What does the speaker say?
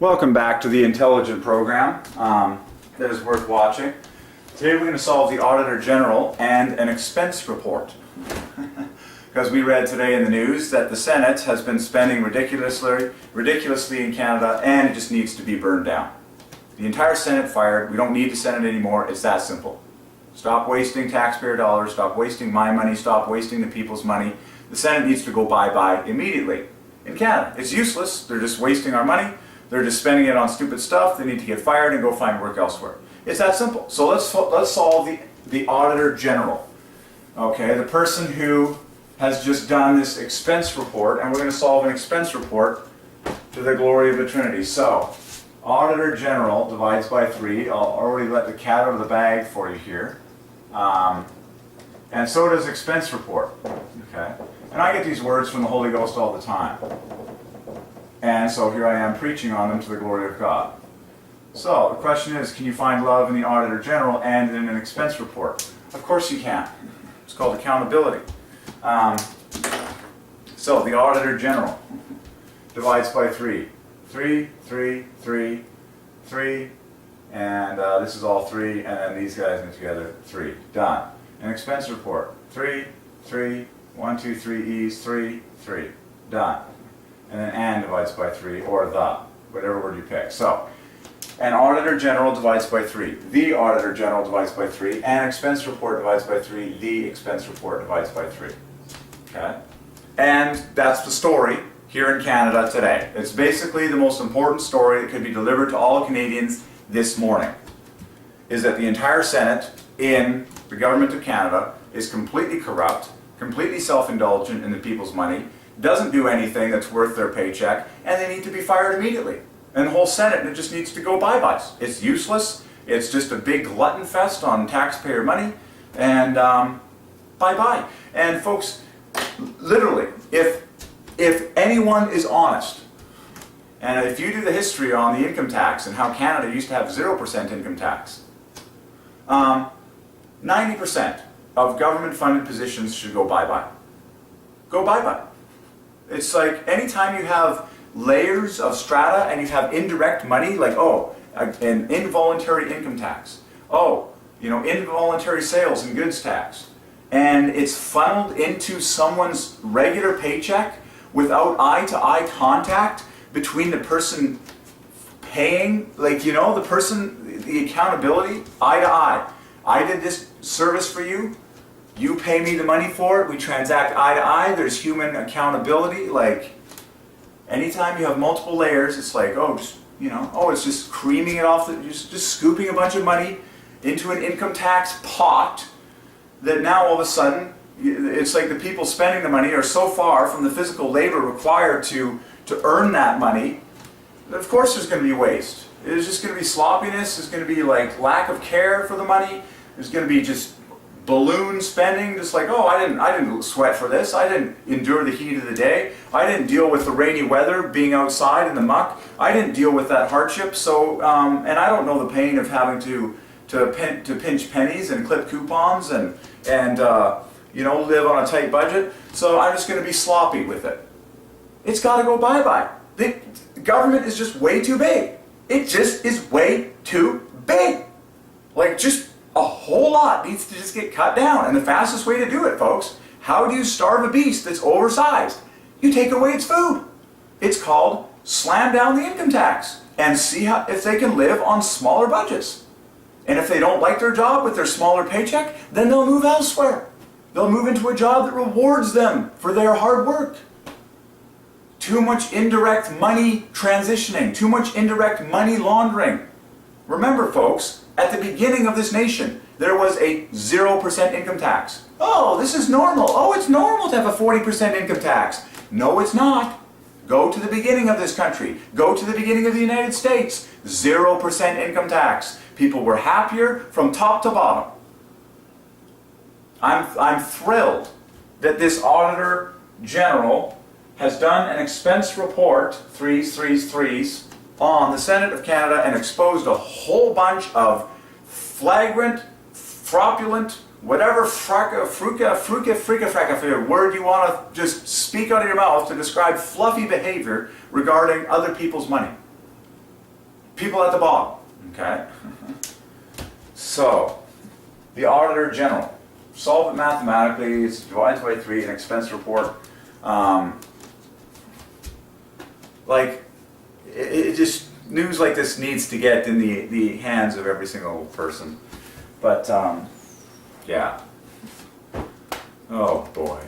Welcome back to the Intelligent program that is worth watching. Today we're going to solve the Auditor General and an expense report. Because we read today in the news that the Senate has been spending ridiculously in Canada, and it just needs to be burned down. The entire Senate fired. We don't need the Senate anymore. It's that simple. Stop wasting taxpayer dollars, stop wasting my money, stop wasting the people's money. The Senate needs to go bye-bye immediately in Canada. It's useless. They're just wasting our money. They're just spending it on stupid stuff. They need to get fired and go find work elsewhere. It's that simple. So let's solve the Auditor General. Okay, the person who has just done this expense report, and we're going to solve an expense report to the glory of the Trinity. So, Auditor General divides by 3. I'll already let the cat out of the bag for you here. And so does expense report. Okay, and I get these words from the Holy Ghost all the time. And so here I am preaching on them to the glory of God. So the question is, can you find love in the Auditor General and in an expense report? Of course you can. It's called accountability. So the Auditor General divides by 3. 3, 3, 3, 3, and this is all 3, and then these guys get together, 3. Done. An expense report. 3, 3, 1, 2, 3 E's, 3, 3. Done. And then and divides by 3, or the, whatever word you pick. So, an Auditor General divides by 3. The Auditor General divides by 3. An expense report divides by 3. The expense report divides by 3. Okay? And that's the story here in Canada today. It's basically the most important story that could be delivered to all Canadians this morning. Is that the entire Senate in the Government of Canada is completely corrupt, completely self-indulgent in the people's money, doesn't do anything that's worth their paycheck, and they need to be fired immediately. And the whole Senate, it just needs to go bye-bye. It's useless. It's just a big glutton fest on taxpayer money, and bye-bye. And folks, literally, if anyone is honest, and if you do the history on the income tax and how Canada used to have 0% income tax, 90% of government-funded positions should go bye-bye. Go bye-bye. It's like anytime you have layers of strata and you have indirect money, like, oh, an involuntary income tax, oh, involuntary sales and goods tax, and it's funneled into someone's regular paycheck without eye-to-eye contact between the person paying, the accountability, eye-to-eye. I did this service for you. You pay me the money for it. We transact eye to eye. There's human accountability. Like, anytime you have multiple layers, it's like, it's just creaming it off, just scooping a bunch of money into an income tax pot that now all of a sudden, it's like the people spending the money are so far from the physical labor required to earn that money, that of course there's going to be waste. There's just going to be sloppiness. There's going to be like lack of care for the money. There's going to be just balloon spending, just like, oh, I didn't sweat for this. I didn't endure the heat of the day. I didn't deal with the rainy weather, being outside in the muck. I didn't deal with that hardship. So, and I don't know the pain of having to pinch pennies and clip coupons and live on a tight budget. So I'm just going to be sloppy with it. It's got to go bye-bye. The government is just way too big. It just is way too big. Like, just a whole lot needs to just get cut down. And the fastest way to do it, folks, how do you starve a beast that's oversized? You take away its food. It's called slam down the income tax and see if they can live on smaller budgets. And if they don't like their job with their smaller paycheck, then they'll move elsewhere. They'll move into a job that rewards them for their hard work. Too much indirect money transitioning, too much indirect money laundering. Remember, folks, at the beginning of this nation, there was a 0% income tax. Oh, this is normal. Oh, it's normal to have a 40% income tax. No, it's not. Go to the beginning of this country. Go to the beginning of the United States. 0% income tax. People were happier from top to bottom. I'm thrilled that this Auditor General has done an expense report, 3s, 3s, 3s, on the Senate of Canada and exposed a whole bunch of flagrant, fraudulent, whatever word you want to just speak out of your mouth to describe fluffy behavior regarding other people's money. people at the bottom, okay? So, the Auditor General. Solve it mathematically, it's divided by 3, an expense report. Like, it just, news like this needs to get in the hands of every single person. But, yeah. Oh boy.